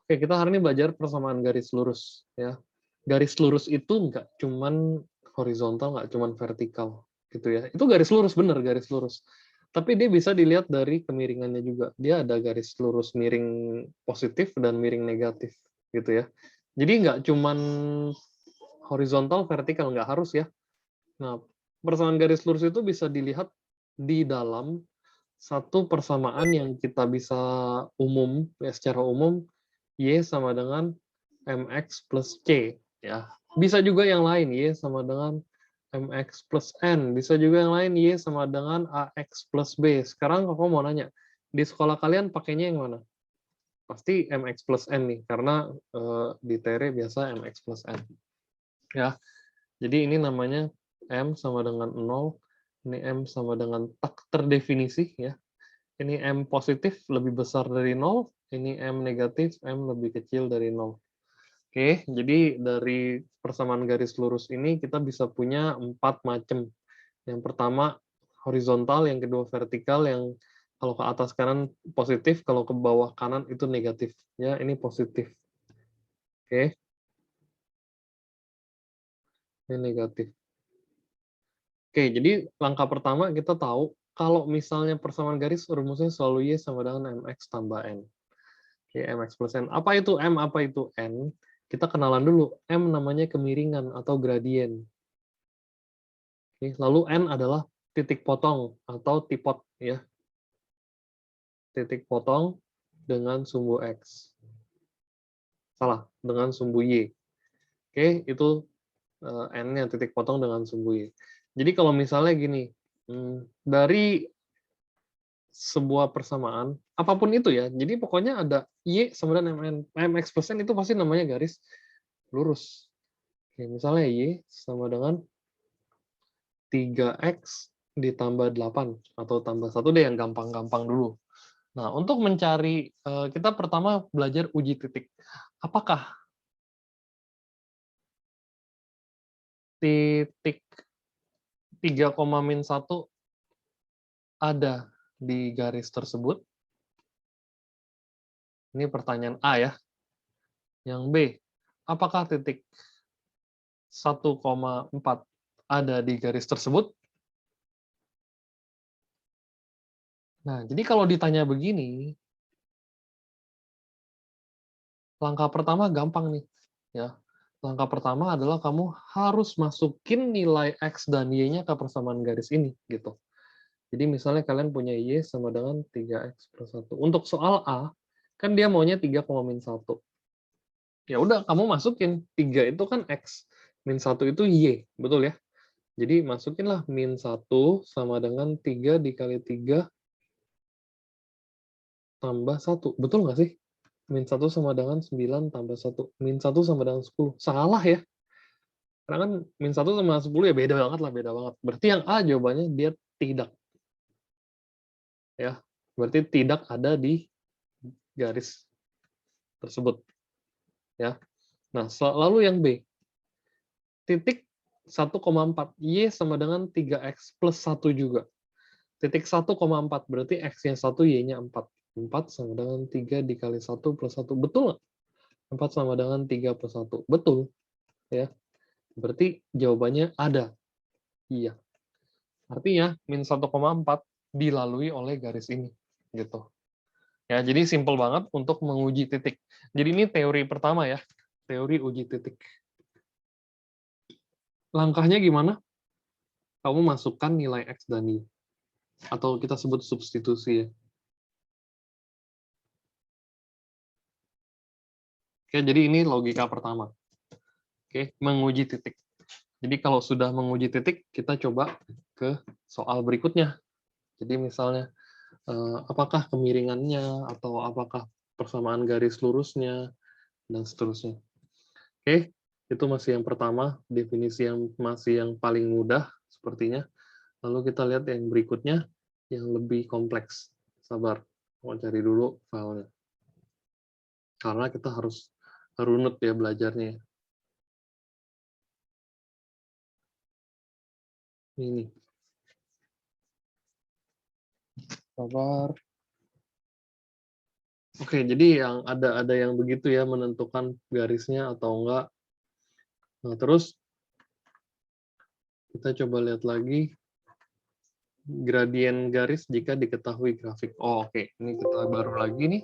Oke, kita hari ini belajar persamaan garis lurus, ya. Garis lurus itu nggak cuman horizontal, nggak cuman vertikal, gitu ya. Itu garis lurus, bener, garis lurus. Tapi dia bisa dilihat dari kemiringannya juga. Dia ada garis lurus miring positif dan miring negatif, gitu ya. Jadi nggak cuman horizontal, vertikal, nggak harus ya. Nah, persamaan garis lurus itu bisa dilihat di dalam satu persamaan yang kita bisa umum, ya secara umum, Y sama dengan MX plus C, ya. Bisa juga yang lain, Y sama dengan MX plus N. Bisa juga yang lain, Y sama dengan AX plus B. Sekarang aku mau nanya, di sekolah kalian pakainya yang mana? Pasti MX plus N nih, karena di teori biasa MX plus N. Ya, jadi ini namanya M sama dengan 0, ini M sama dengan tak terdefinisi, ya. Ini M positif lebih besar dari 0, ini M negatif, M lebih kecil dari 0. Oke, jadi dari persamaan garis lurus ini kita bisa punya 4 macam. Yang pertama horizontal, yang kedua vertikal, yang kalau ke atas kanan positif, kalau ke bawah kanan itu negatif. Ya, ini positif. Oke, ini negatif. Oke, jadi langkah pertama kita tahu kalau misalnya persamaan garis rumusnya selalu Y sama dengan MX tambah N. Oke, MX plus N. Apa itu M, apa itu N? Kita kenalan dulu. M namanya kemiringan atau gradien. Oke, lalu N adalah titik potong atau tipot, ya. Titik potong dengan sumbu X. Salah, dengan sumbu Y. Oke, itu N-nya, titik potong dengan sumbu Y. Jadi kalau misalnya gini, dari sebuah persamaan, apapun itu ya, jadi pokoknya ada Y sama dengan MX plus N itu pasti namanya garis lurus. Oke, misalnya Y sama dengan 3X ditambah 8, atau tambah 1 deh yang gampang-gampang dulu. Nah, untuk mencari, kita pertama belajar uji titik. Apakah titik 3,-1 ada di garis tersebut? Ini pertanyaan A ya. Yang B, apakah titik 1,4 ada di garis tersebut? Nah, jadi kalau ditanya begini, langkah pertama gampang nih, ya. Langkah pertama adalah kamu harus masukin nilai X dan Y-nya ke persamaan garis ini, gitu. Jadi misalnya kalian punya Y sama dengan 3X plus 1. Untuk soal A, kan dia maunya 3,-1. Ya udah, kamu masukin. 3 itu kan X, min 1 itu Y, betul ya? Jadi masukinlah min 1 sama dengan 3 dikali 3 tambah 1. Betul nggak sih? Min 1 sama dengan 9 tambah 1. Min 1 sama dengan 10. Salah ya? Karena kan min 1 sama 10 ya beda banget lah, beda banget. Berarti yang A jawabannya dia tidak. Ya, berarti tidak ada di garis tersebut. Ya. Nah, lalu yang B. Titik 1,4. Y sama dengan 3X plus 1 juga. Titik 1,4. Berarti X-nya 1, Y-nya 4. 4 sama dengan 3 dikali 1 plus 1. Betul nggak? 4 sama dengan 3 plus 1. Betul. Ya. Berarti jawabannya ada. Iya. Artinya, min 1,4 dilalui oleh garis ini. Gitu. Ya, jadi simple banget untuk menguji titik. Jadi ini teori pertama ya. Teori uji titik. Langkahnya gimana? Kamu masukkan nilai X dan Y. Atau kita sebut substitusi ya. Oke, jadi ini logika pertama. Oke, menguji titik. Jadi kalau sudah menguji titik, kita coba ke soal berikutnya. Jadi misalnya, apakah kemiringannya, atau apakah persamaan garis lurusnya, dan seterusnya. Oke, itu masih yang pertama, definisi yang masih yang paling mudah, sepertinya. Lalu kita lihat yang berikutnya, yang lebih kompleks. Sabar, mau cari dulu filenya. Karena kita harus runut ya belajarnya. Ini. Sabar. Oke, jadi yang ada yang begitu ya, menentukan garisnya atau enggak. Nah, terus kita coba lihat lagi gradien garis jika diketahui grafik. Oh, oke. Ini kita baru lagi nih.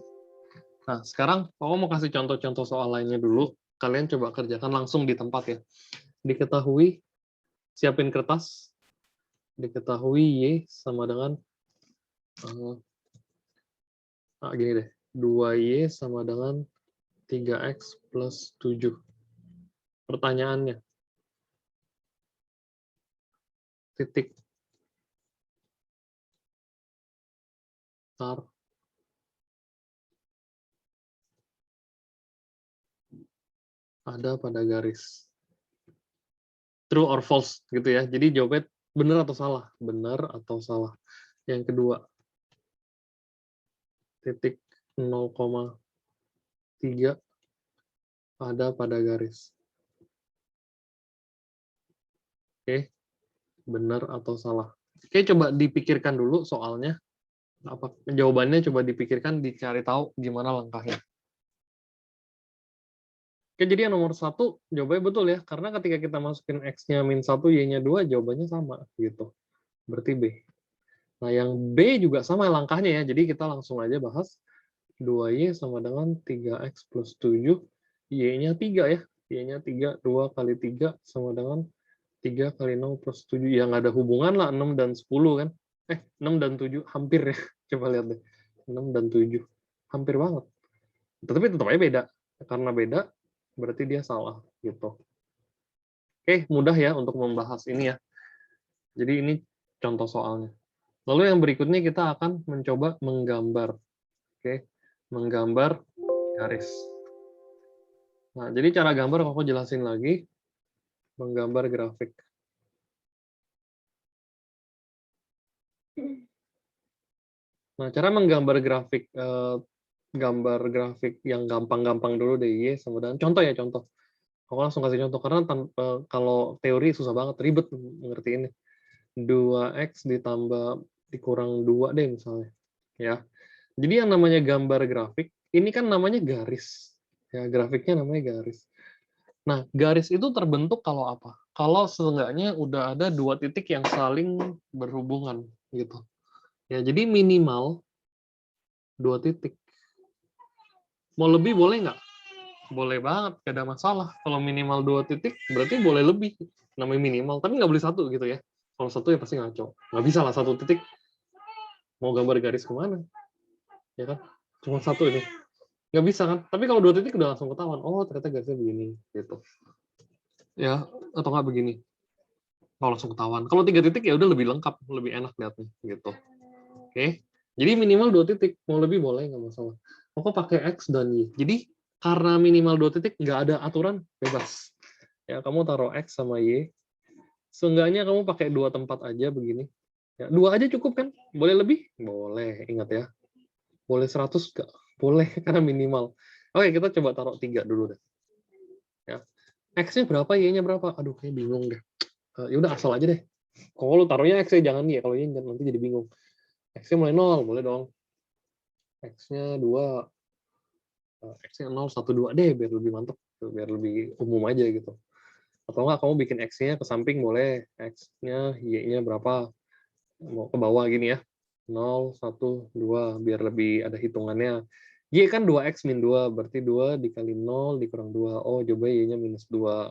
Nah, sekarang aku mau kasih contoh-contoh soal lainnya dulu. Kalian coba kerjakan langsung di tempat ya. Diketahui, siapin kertas. Diketahui Y sama dengan, gini deh, 2Y sama dengan 3X plus 7. Pertanyaannya, titik tar ada pada garis. True or false gitu ya. Jadi jawabnya benar atau salah. Benar atau salah. Yang kedua, titik 0,3 ada pada garis. Oke, benar atau salah. Oke, coba dipikirkan dulu soalnya. Apa jawabannya, coba dipikirkan, dicari tahu gimana langkahnya. Oke, jadi yang nomor 1 jawabannya betul ya, karena ketika kita masukin X-nya -1, Y-nya 2, jawabannya sama gitu. Berarti B. Nah, yang B juga sama langkahnya ya, jadi kita langsung aja bahas. 2Y sama dengan 3X plus 7, Y-nya 3 ya. Y-nya 3, 2 kali 3 sama dengan 3 kali 0 plus 7. Ya nggak ada hubungan lah, 6 dan 10 kan. 6 dan 7, hampir ya. Coba lihat deh. 6 dan 7. Hampir banget. Tapi tetap aja beda. Karena beda, berarti dia salah. Gitu. Oke, mudah ya untuk membahas ini ya. Jadi ini contoh soalnya. Lalu yang berikutnya kita akan mencoba menggambar. Oke, menggambar garis. Nah, jadi cara gambar aku jelasin lagi. Menggambar grafik. Nah, cara menggambar grafik, gambar grafik yang gampang-gampang dulu deh, Y sama dengan contoh ya, contoh. Aku langsung kasih contoh, karena kalau teori susah banget, ribet mengerti ini. 2X ditambah dikurang 2 deh misalnya. Ya. Jadi yang namanya gambar grafik, ini kan namanya garis. Ya, grafiknya namanya garis. Nah, garis itu terbentuk kalau apa? Kalau seenggaknya udah ada 2 titik yang saling berhubungan gitu. Ya, jadi minimal 2 titik. Mau lebih boleh nggak? Boleh banget, nggak ada masalah. Kalau minimal 2 titik, berarti boleh lebih. Namanya minimal, tapi nggak boleh 1 gitu ya. Kalau 1 ya pasti ngaco. Nggak bisa lah 1 titik, mau gambar garis kemana? Ya kan? Cuma 1 ini. Nggak bisa kan? Tapi kalau 2 titik udah langsung ketahuan. Oh, ternyata garisnya begini. Gitu. Ya, atau nggak begini. Kalau langsung ketahuan. Kalau 3 titik ya udah lebih lengkap, lebih enak lihatnya. Gitu. Oke? Jadi minimal 2 titik. Mau lebih boleh, nggak masalah. Pokok pakai X dan Y. Jadi karena minimal 2 titik, nggak ada aturan, bebas. Ya, kamu taruh X sama Y. Seenggaknya kamu pakai 2 tempat aja begini. Ya, 2 aja cukup kan? Boleh lebih? Boleh, ingat ya. Boleh 100 nggak? Boleh, karena minimal. Oke, kita coba taruh 3 dulu deh. Ya. X-nya berapa, Y-nya berapa? Aduh, kayak bingung deh. Ya udah asal aja deh. Kalau lu taruhnya X-nya jangan Y, kalau Y nanti jadi bingung. X-nya mulai 0, boleh dong. X-nya 2, X-nya 0, 1, 2 deh, biar lebih mantap. Biar lebih umum aja gitu. Atau enggak, kamu bikin X-nya ke samping boleh. X-nya, Y-nya berapa. Mau ke bawah gini ya. 0, 1, 2, biar lebih ada hitungannya. Y kan 2X min 2, berarti 2 dikali 0 dikurang 2. Oh, coba Y-nya minus 2.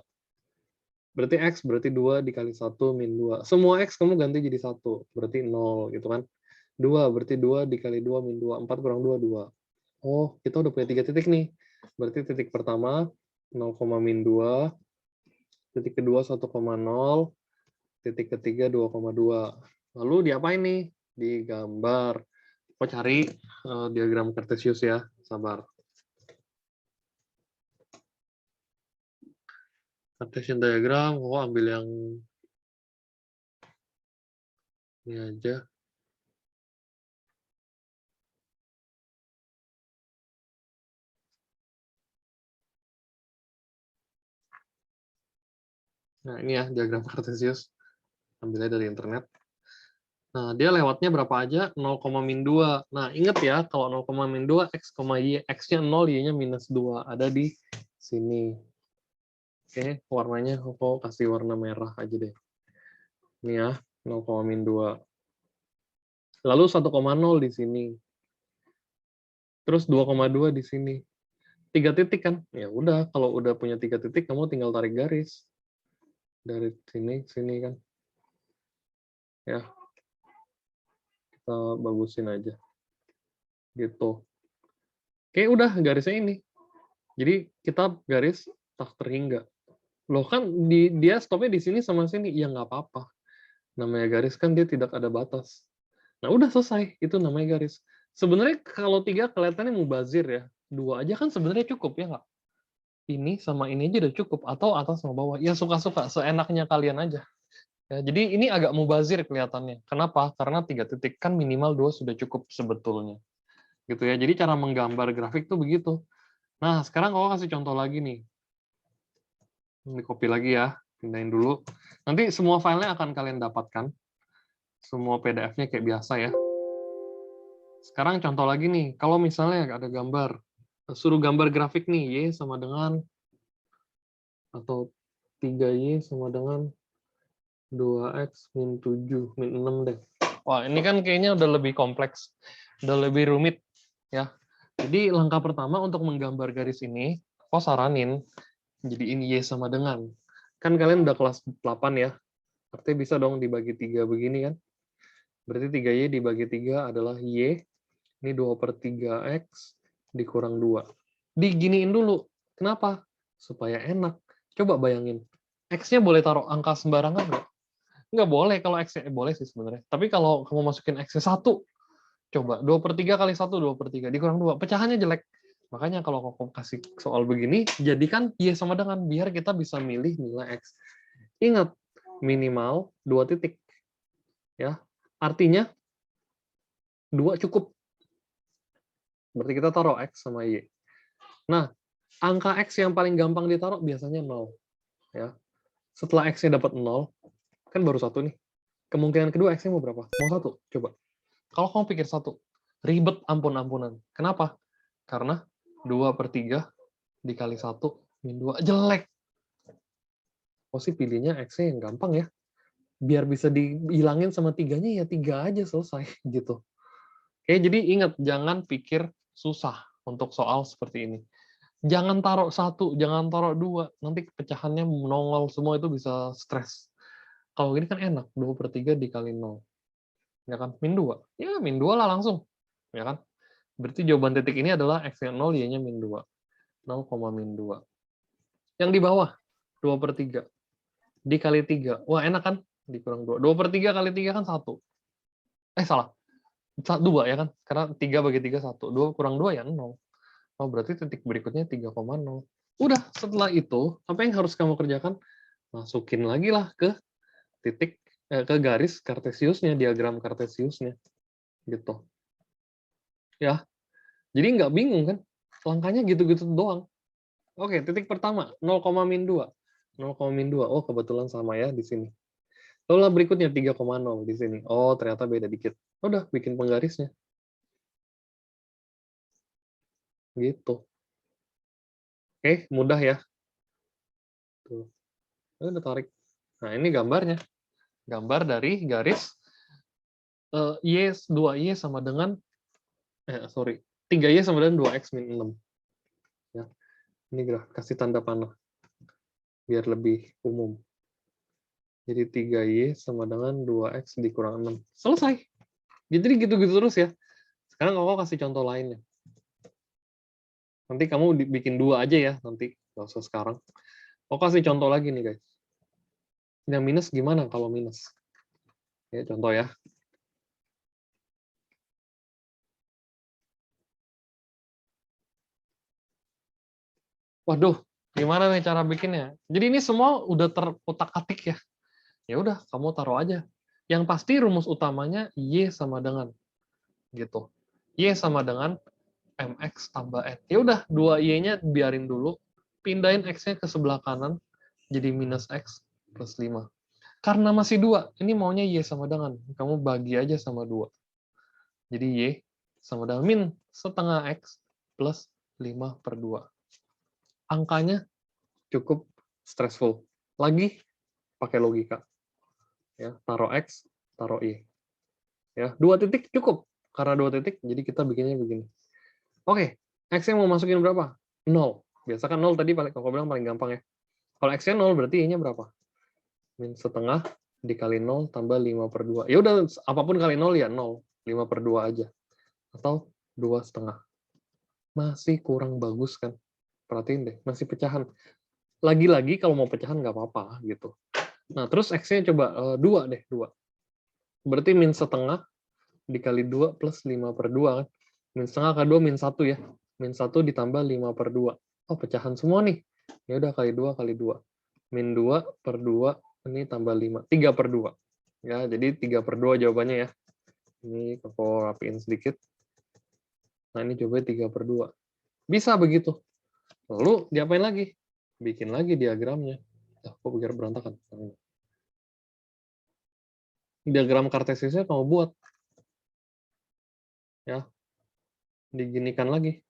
Berarti X, berarti 2 dikali 1 min 2. Semua X kamu ganti jadi 1, berarti 0 gitu kan. 2, berarti 2 dikali 2 min 2. 4 kurang 2, 2. Oh, kita udah punya 3 titik nih. Berarti titik pertama 0, min 2, titik kedua 1,0, titik ketiga 2,2. Lalu diapain nih? Digambar. Aku cari diagram Cartesius ya, sabar. Cartesian diagram, aku ambil yang ini aja. Nah, ini ya diagram Cartesius. Ambilnya dari internet. Nah, dia lewatnya berapa aja? 0,-2. Nah, ingat ya, kalau 0,-2, X, Y, X-nya 0, Y-nya -2. Ada di sini. Oke, warnanya aku kasih warna merah aja deh. Ini ya, 0,-2. Lalu 1,0 di sini. Terus 2,2 di sini. 3 titik kan? Ya udah, kalau udah punya 3 titik, kamu tinggal tarik garis. Dari sini, sini kan. Ya, kita bagusin aja. Gitu. Oke, udah garisnya ini. Jadi kita garis tak terhingga. Loh kan dia stopnya di sini sama sini. Ya nggak apa-apa. Namanya garis kan dia tidak ada batas. Nah udah selesai. Itu namanya garis. Sebenarnya kalau 3 kelihatannya mubazir ya. 2 aja kan sebenarnya cukup ya nggak? Ini sama ini aja udah cukup. Atau atas sama bawah. Ya suka-suka. Seenaknya kalian aja. Ya, jadi ini agak mubazir kelihatannya. Kenapa? Karena 3 titik kan minimal 2 sudah cukup sebetulnya. Gitu ya. Jadi cara menggambar grafik tuh begitu. Nah, sekarang aku kasih contoh lagi nih. Ini copy lagi ya, pindahin dulu. Nanti semua filenya akan kalian dapatkan. Semua PDF-nya kayak biasa ya. Sekarang contoh lagi nih, kalau misalnya ada gambar, suruh gambar grafik nih, Y sama dengan, atau 3Y sama dengan 2X min 7, min 6 deh. Wah, ini kan kayaknya udah lebih kompleks, udah lebih rumit ya. Jadi langkah pertama untuk menggambar garis ini, aku saranin jadiin Y sama dengan. Kan kalian udah kelas 8 ya, artinya bisa dong dibagi 3 begini kan. Berarti 3Y dibagi 3 adalah Y, ini 2/3X dikurang 2. Diginiin dulu. Kenapa? Supaya enak. Coba bayangin. X-nya boleh taruh angka sembarangan nggak? Nggak boleh kalau X-nya. Boleh sih sebenarnya. Tapi kalau kamu masukin X-nya 1, coba 2/3 kali 1, 2/3. Dikurang 2. Pecahannya jelek. Makanya kalau aku kasih soal begini, jadikan Y sama dengan, biar kita bisa milih nilai X. Ingat, minimal 2 titik. Ya, artinya 2 cukup. Berarti kita taruh X sama Y. Nah, angka X yang paling gampang ditaruh biasanya 0. Ya. Setelah X-nya dapat 0, kan baru 1 nih. Kemungkinan kedua X-nya mau berapa? Mau 1. Coba. Kalau kamu pikir 1, ribet ampun-ampunan. Kenapa? Karena 2/3 dikali 1 min 2. Jelek. Oh sih pilihnya X-nya yang gampang ya. Biar bisa dihilangin sama 3-nya, ya 3 aja selesai. Gitu. Oke, jadi ingat, jangan pikir susah untuk soal seperti ini. Jangan taruh 1, jangan taruh 2, nanti pecahannya nongol semua, itu bisa stres. Kalau gini kan enak, 2/3 dikali 0. Ya kan? Min 2. Ya, min 2 lah langsung. Ya kan? Berarti jawaban titik ini adalah X-nya 0, Y-nya min 2. 0, min 2. Yang di bawah, 2/3. Dikali 3. Wah, enak kan? Dikurang 2. 2/3 kali 3 kan 1. Salah. 2 ya kan? Karena 3 bagi 3, 1. 2 kurang 2 ya 0. Oh, berarti titik berikutnya 3,0. Udah, setelah itu, apa yang harus kamu kerjakan? Masukin lagi lah ke titik, ke garis Kartesiusnya, diagram Kartesiusnya. Gitu. Ya, jadi nggak bingung kan? Langkahnya gitu-gitu doang. Oke, titik pertama, 0,-2. 0,-2. Oh, kebetulan sama ya di sini. Lalu berikutnya 3,0 di sini. Oh, ternyata beda dikit. Udah, bikin penggarisnya. Gitu. Oke, mudah ya. Tuh. Udah tarik. Nah, ini gambarnya. Gambar dari garis Y 2Y sama dengan 3Y sama dengan 2X min 6. Ya. Ini kasih tanda panah biar lebih umum. Jadi 3Y sama dengan 2X dikurang 6. Selesai. Jadi gitu-gitu terus ya. Sekarang aku kasih contoh lainnya. Nanti kamu bikin 2 aja ya nanti, nggak usah sekarang. Aku kasih contoh lagi nih guys. Yang minus gimana kalau minus? Ya, contoh ya. Waduh, gimana nih cara bikinnya? Jadi ini semua udah terutak-atik ya. Ya udah, kamu taruh aja. Yang pasti rumus utamanya Y sama dengan gitu. Y sama dengan MX tambah N. Ya udah, 2Y-nya biarin dulu. Pindahin X-nya ke sebelah kanan jadi minus X plus 5. Karena masih 2, ini maunya Y sama dengan. Kamu bagi aja sama 2. Jadi Y sama dengan min setengah X plus 5/2. Angkanya cukup stressful. Lagi pakai logika. Ya, taruh X, taruh Y. Ya, 2 titik cukup. Karena 2 titik, jadi kita bikinnya begini. Oke, X-nya mau masukin berapa? 0. Biasa kan 0 tadi kalau bilang paling gampang ya. Kalau X-nya 0, berarti Y-nya berapa? Min setengah dikali 0 tambah 5/2. Ya udah, apapun kali 0 ya 0. 5/2 aja. Atau 2,5. Masih kurang bagus kan? Perhatiin deh, masih pecahan. Lagi-lagi kalau mau pecahan nggak apa-apa gitu. Nah, terus X-nya coba 2 deh, 2. Berarti min setengah dikali 2 plus 5/2 kan? Min setengah kali 2 min 1 ya. Min 1 ditambah 5/2. Oh, pecahan semua nih. Ya udah kali 2 kali 2. Min 2/2 ini tambah 5. 3/2. Ya, jadi 3/2 jawabannya ya. Ini aku rapiin sedikit. Nah, ini coba 3/2. Bisa begitu. Lalu diapain lagi? Bikin lagi diagramnya. Kok biar berantakan? Diagram kartesisnya kamu buat. Ya, diginikan lagi.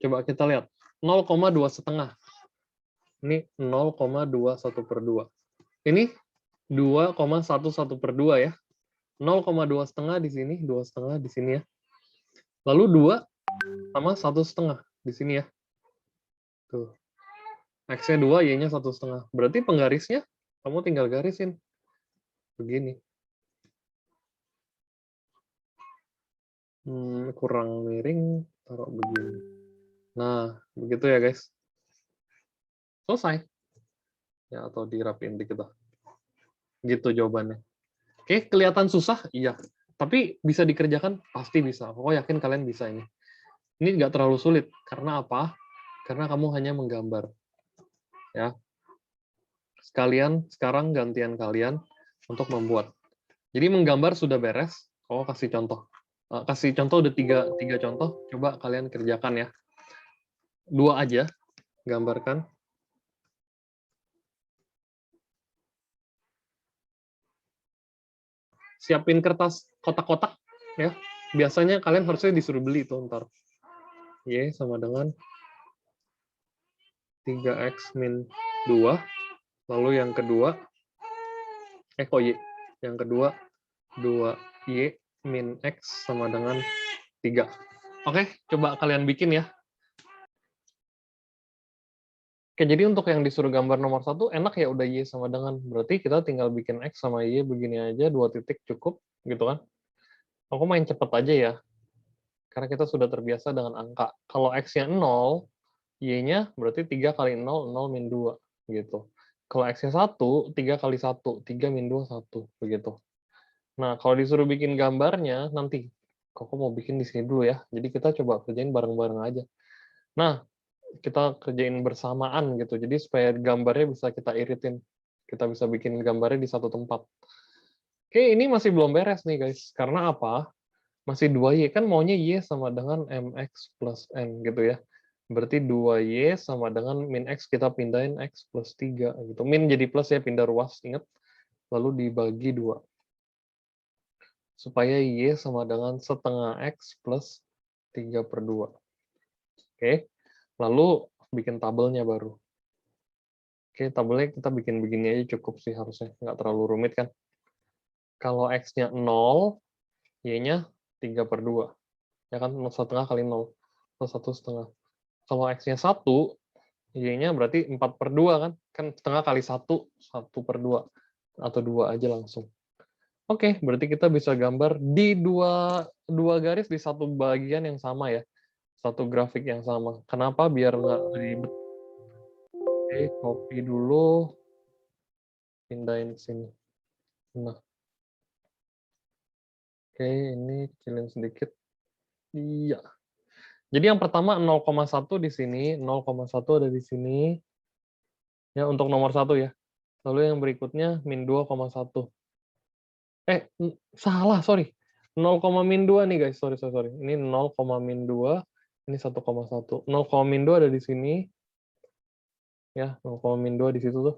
Coba kita lihat. 0,2,5. Ini 0,21/2. Ini 2,11/2 ya. 0,2,5 di sini, 2,5 di sini ya. Lalu 2 sama 1,5 di sini ya. Tuh. X-nya 2, Y-nya 1,5. Berarti penggarisnya kamu tinggal garisin. Begini. Kurang miring, taruh begini. Nah, begitu ya guys. Selesai. Ya, atau dirapiin dikit lah. Gitu jawabannya. Oke, kelihatan susah? Iya. Tapi bisa dikerjakan? Pasti bisa. Aku yakin kalian bisa ini. Ini nggak terlalu sulit. Karena apa? Karena kamu hanya menggambar. Ya. Sekalian, sekarang gantian kalian untuk membuat. Jadi menggambar sudah beres. Oh, kasih contoh. Kasih contoh udah tiga contoh. Coba kalian kerjakan ya. 2 aja. Gambarkan. Siapin kertas kotak-kotak. Ya. Biasanya kalian harusnya disuruh beli tuh ntar. Y sama dengan 3X min 2. Lalu yang kedua, kok Y? Yang kedua, 2Y min X sama dengan 3. Oke, coba kalian bikin ya. Oke, jadi untuk yang disuruh gambar nomor 1, enak ya udah Y sama dengan. Berarti kita tinggal bikin X sama Y begini aja, 2 titik cukup, gitu kan. Aku main cepet aja ya, karena kita sudah terbiasa dengan angka. Kalau X-nya 0, Y-nya berarti 3 kali 0, 0 min 2, gitu. Kalau X-nya 1, 3 kali 1, 3 min 2, 1, begitu. Nah, kalau disuruh bikin gambarnya, nanti. Koko mau bikin di sini dulu ya. Jadi kita coba kerjain bareng-bareng aja. Nah, kita kerjain bersamaan gitu. Jadi supaya gambarnya bisa kita iritin. Kita bisa bikin gambarnya di satu tempat. Oke, ini masih belum beres nih guys. Karena apa? Masih 2Y. Kan maunya Y sama dengan MX plus N gitu ya. Berarti 2Y sama dengan min X kita pindahin X plus 3 gitu. Min jadi plus ya, pindah ruas, ingat. Lalu dibagi 2. Supaya Y sama dengan setengah X plus 3/2. Oke, lalu bikin tabelnya baru. Oke, tabelnya kita bikin begini aja cukup sih harusnya. Nggak terlalu rumit kan. Kalau X-nya 0, Y-nya 3/2. Ya kan, 1,5 kali 0. Atau 1,5. Kalau X-nya 1, Y-nya berarti 4/2 kan. Kan setengah kali 1, 1/2. Atau 2 aja langsung. Oke, berarti kita bisa gambar di dua garis di satu bagian yang sama ya. Satu grafik yang sama. Kenapa? Biar nggak ribet. Oke, copy dulu. Pindahin ke sini. Nah, oke, ini kecilin sedikit. Iya. Jadi yang pertama 0,1 di sini, 0,1 ada di sini. Ya, untuk nomor 1 ya. Lalu yang berikutnya min 2,1. Salah, sorry. 0,-2 nih guys, sorry. Ini 0,-2, ini 1,1. 0,-2 ada di sini. Ya, 0,-2 di situ tuh.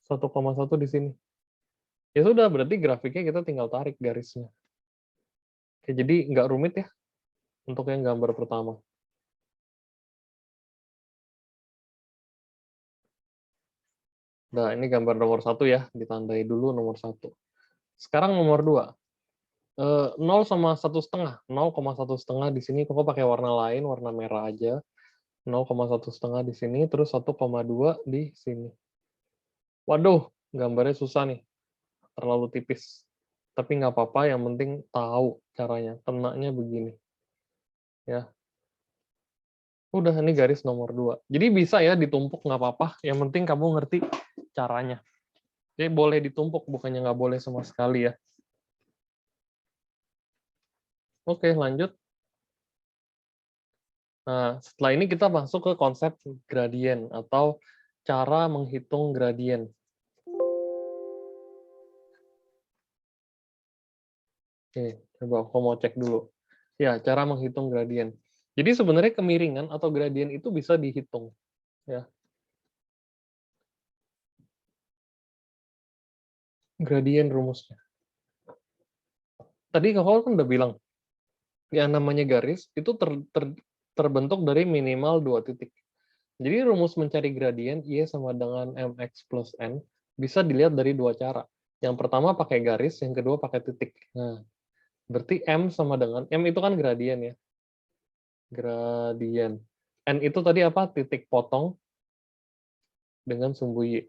1,1 di sini. Ya sudah, berarti grafiknya kita tinggal tarik garisnya. Oke, jadi nggak rumit ya untuk yang gambar pertama. Nah, ini gambar nomor 1 ya, ditandai dulu nomor 1. Sekarang nomor 2. 0 sama 1,5. 0,1,5 di sini, kok pakai warna lain, warna merah aja. 0,1,5 di sini, terus 1,2 di sini. Waduh, gambarnya susah nih, terlalu tipis. Tapi nggak apa-apa, yang penting tahu caranya. Kenanya begini. Ya, udah, ini garis nomor 2. Jadi bisa ya ditumpuk, nggak apa-apa. Yang penting kamu ngerti caranya. Jadi boleh ditumpuk, bukannya nggak boleh sama sekali ya. Oke, lanjut. Nah, setelah ini kita masuk ke konsep gradien atau cara menghitung gradien. Oke, coba aku mau cek dulu. Ya, cara menghitung gradien. Jadi sebenarnya kemiringan atau gradien itu bisa dihitung. Ya, gradien rumusnya. Tadi kakak kan udah bilang, yang namanya garis itu terbentuk dari minimal 2 titik. Jadi rumus mencari gradien Y sama dengan mx plus n bisa dilihat dari 2 cara. Yang pertama pakai garis, yang kedua pakai titik. Nah, berarti M sama dengan, M itu kan gradien ya. Gradien. N itu tadi apa? Titik potong dengan sumbu Y.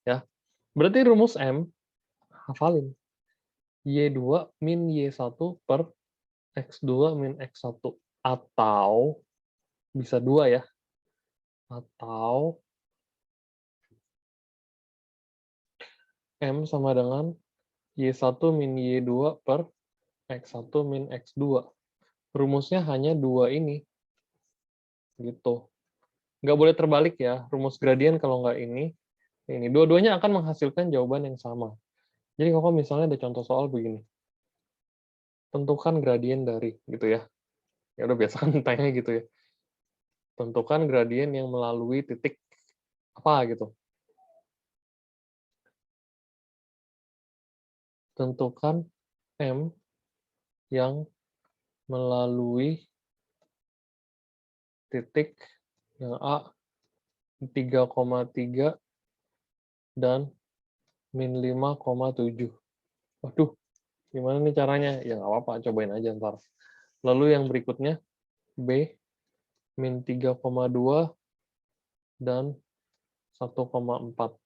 Ya. Berarti rumus M, hafalin. Y2 min Y1 per X2 min X1. Atau, bisa 2 ya. Atau M sama dengan Y1 min Y2 per X1 min X2. Rumusnya hanya 2 ini. Gitu. Nggak boleh terbalik ya. Rumus gradien kalau nggak ini. Dua-duanya akan menghasilkan jawaban yang sama. Jadi kalau misalnya ada contoh soal begini. Tentukan gradien dari, gitu ya. Ya udah biasa kan tanya gitu ya. Tentukan gradien yang melalui titik apa gitu. Tentukan M yang melalui titik yang A 3,3 dan min 5,7. Waduh, gimana nih caranya? Ya nggak apa-apa, cobain aja ntar. Lalu yang berikutnya, B min 3,2 dan 1,4.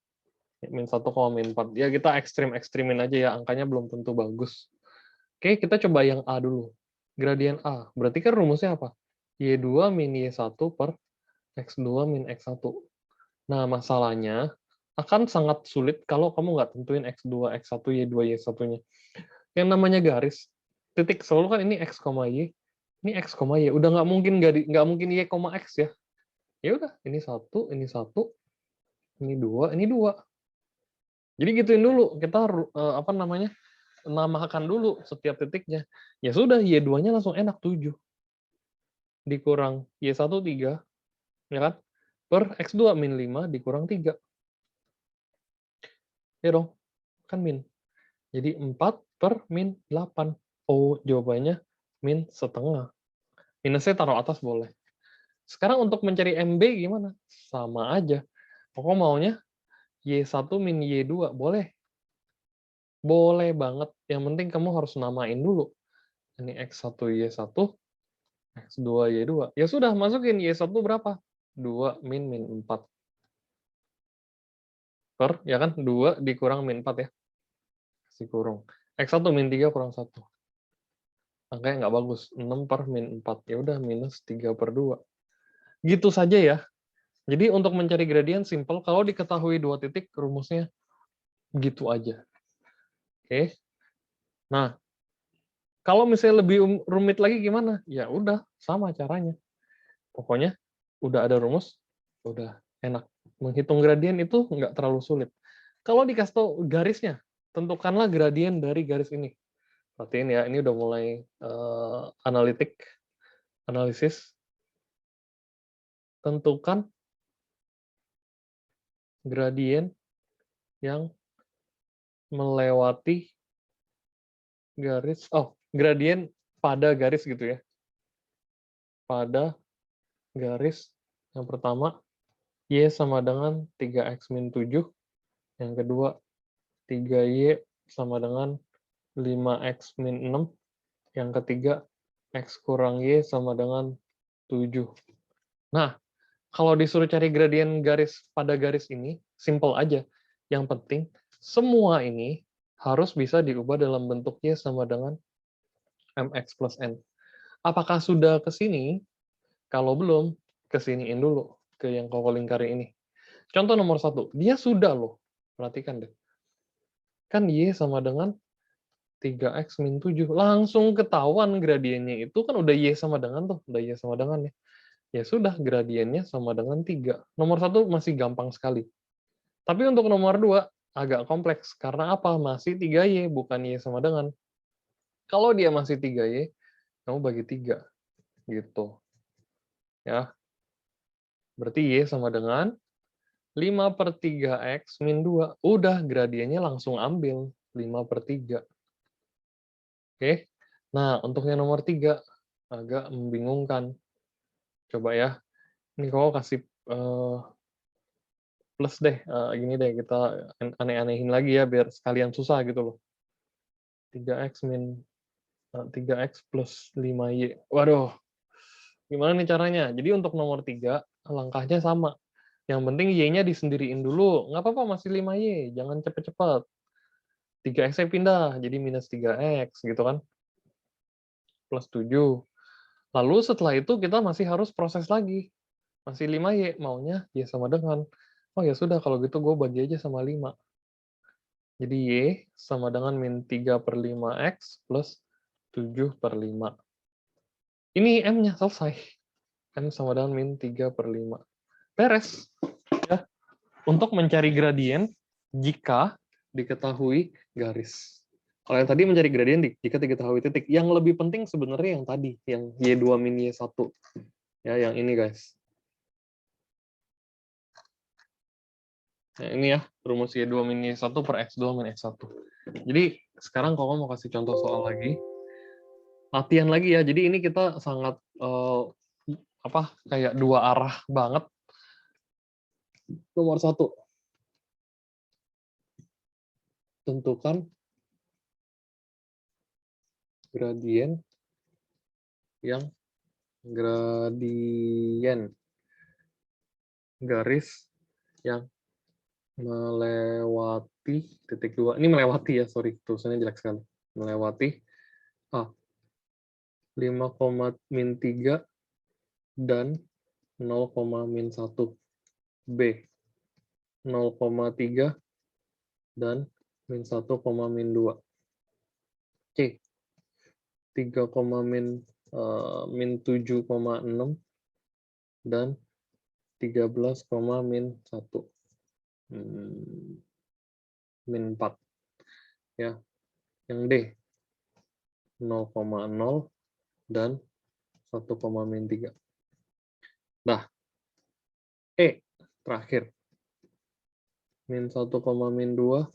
Min 1,4. Ya kita ekstrim-ekstrimin aja ya, angkanya belum tentu bagus. Oke, kita coba yang A dulu. Gradien A. Berarti kan rumusnya apa? Y2 min Y1 per X2 min X1. Nah, masalahnya akan sangat sulit kalau kamu nggak tentuin X2, X1, Y2, Y1-nya. Yang namanya garis, titik selalu kan ini X, Y. Ini X, Y. Udah nggak mungkin nggak mungkin Y, X ya. Ya udah, ini satu, ini satu, ini dua, ini dua. Jadi gituin dulu. Kita apa namanya? Namakan dulu setiap titiknya. Ya sudah, Y2-nya langsung enak 7. Dikurang Y1 3, ya kan? Per X2 min 5 dikurang 3. Ya dong, kan min. Jadi 4 per min 8. Oh, jawabannya min setengah. Minusnya taruh atas boleh. Sekarang untuk mencari MB gimana? Sama aja. Pokoknya maunya Y1 min Y2. Boleh. Boleh banget. Yang penting kamu harus namain dulu. Ini X1 Y1, X2 Y2. Ya sudah, masukin Y1 berapa? 2 min 4. Per, ya kan? 2 dikurang min 4 ya. Kasih kurung. X1 min 3 kurang 1. Angkanya nggak bagus. 6 per min 4. Ya udah, minus 3 per 2. Gitu saja ya. Jadi untuk mencari gradien simple, kalau diketahui 2 titik, rumusnya gitu aja. Oke. Nah, kalau misalnya lebih rumit lagi gimana? Ya udah, sama caranya. Pokoknya udah ada rumus, udah enak. Menghitung gradien itu nggak terlalu sulit. Kalau dikasih tahu garisnya, tentukanlah gradien dari garis ini. Perhatiin ya, ini udah mulai analitik, analisis. Tentukan gradien yang melewati garis, gradien pada garis gitu ya. Pada garis yang pertama, Y sama dengan 3X min 7. Yang kedua, 3Y sama dengan 5X min 6. Yang ketiga, X kurang Y sama dengan 7. Nah, kalau disuruh cari gradien garis pada garis ini, simple aja. Yang penting, semua ini harus bisa diubah dalam bentuk Y sama dengan MX plus N. Apakah sudah ke sini? Kalau belum, kesiniin dulu ke yang koko lingkari ini. Contoh nomor 1, dia sudah loh. Perhatikan deh. Kan Y sama dengan 3X min 7. Langsung ketahuan gradiennya itu kan udah Y sama dengan tuh. Udah Y sama dengan ya. Ya sudah, gradiennya sama dengan 3. Nomor 1 masih gampang sekali. Tapi untuk nomor 2, agak kompleks. Karena apa? Masih 3Y, bukan Y sama dengan. Kalau dia masih 3Y, kamu bagi 3. Gitu. Ya. Berarti Y sama dengan 5/3X min 2. Udah, gradiennya langsung ambil. 5/3. Oke. Nah, untuk yang nomor 3, agak membingungkan. Coba ya. Ini kok kasih plus deh. Gini deh, kita aneh-anehin lagi ya, biar sekalian susah gitu loh. 3X plus 5Y. Waduh, gimana nih caranya? Jadi untuk nomor 3, langkahnya sama. Yang penting Y-nya disendiriin dulu. Nggak apa-apa, masih 5Y. Jangan cepet-cepet. 3X-nya pindah, jadi minus 3X, gitu kan. Plus 7. Lalu setelah itu kita masih harus proses lagi. Masih 5Y, maunya Y sama dengan. Oh ya sudah, kalau gitu gue bagi aja sama 5. Jadi Y sama dengan min 3/5X plus 7/5. Ini M-nya selesai. M sama dengan min 3/5. Beres. Ya. Untuk mencari gradien jika diketahui garis. Kalau yang tadi mencari gradien jika diketahui titik. Yang lebih penting sebenarnya yang tadi, yang Y2 min Y1. Ya, yang ini guys. Nah, ini ya, rumus Y2 min Y1 per X2 min X1. Jadi, sekarang Koko mau kasih contoh soal lagi. Latihan lagi ya, jadi ini kita sangat, kayak dua arah banget. Nomor 1. Tentukan gradien yang garis yang melewati titik 2. Ini melewati ya, sorry, tulisannya jelek sekali. Melewati 5,-3 dan 0,-1. B 0,3 dan min 1,-2. C 3,-7,6 dan 13,-1. Min 4. Ya. Yang D 0,0 dan 1,-3. Nah, E terakhir. Min 1,-2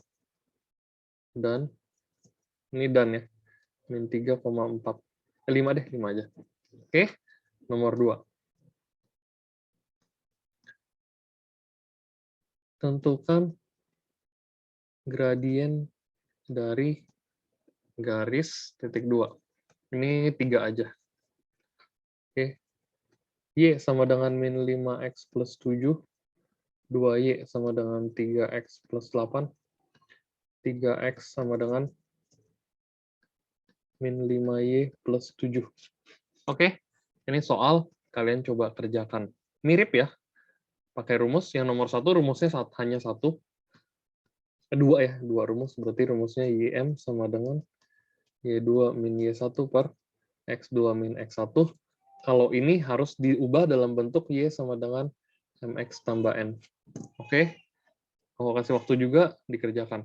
dan ini dan ya. Min 3,4. 5 deh, 5 aja. Oke, nomor 2. Tentukan gradien dari garis titik 2. Ini 3 aja. Oke. Y sama dengan min 5X plus 7. 2Y sama dengan 3X plus 8. 3X sama dengan min 5Y plus 7. Oke, ini soal kalian coba kerjakan. Mirip ya, pakai rumus. Yang nomor 1, rumusnya hanya 1. Dua ya, 2 rumus. Berarti rumusnya YM sama dengan Y2 min Y1 per X2 min X1. Kalau ini harus diubah dalam bentuk Y sama dengan MX tambah N. Oke, aku kasih waktu juga dikerjakan.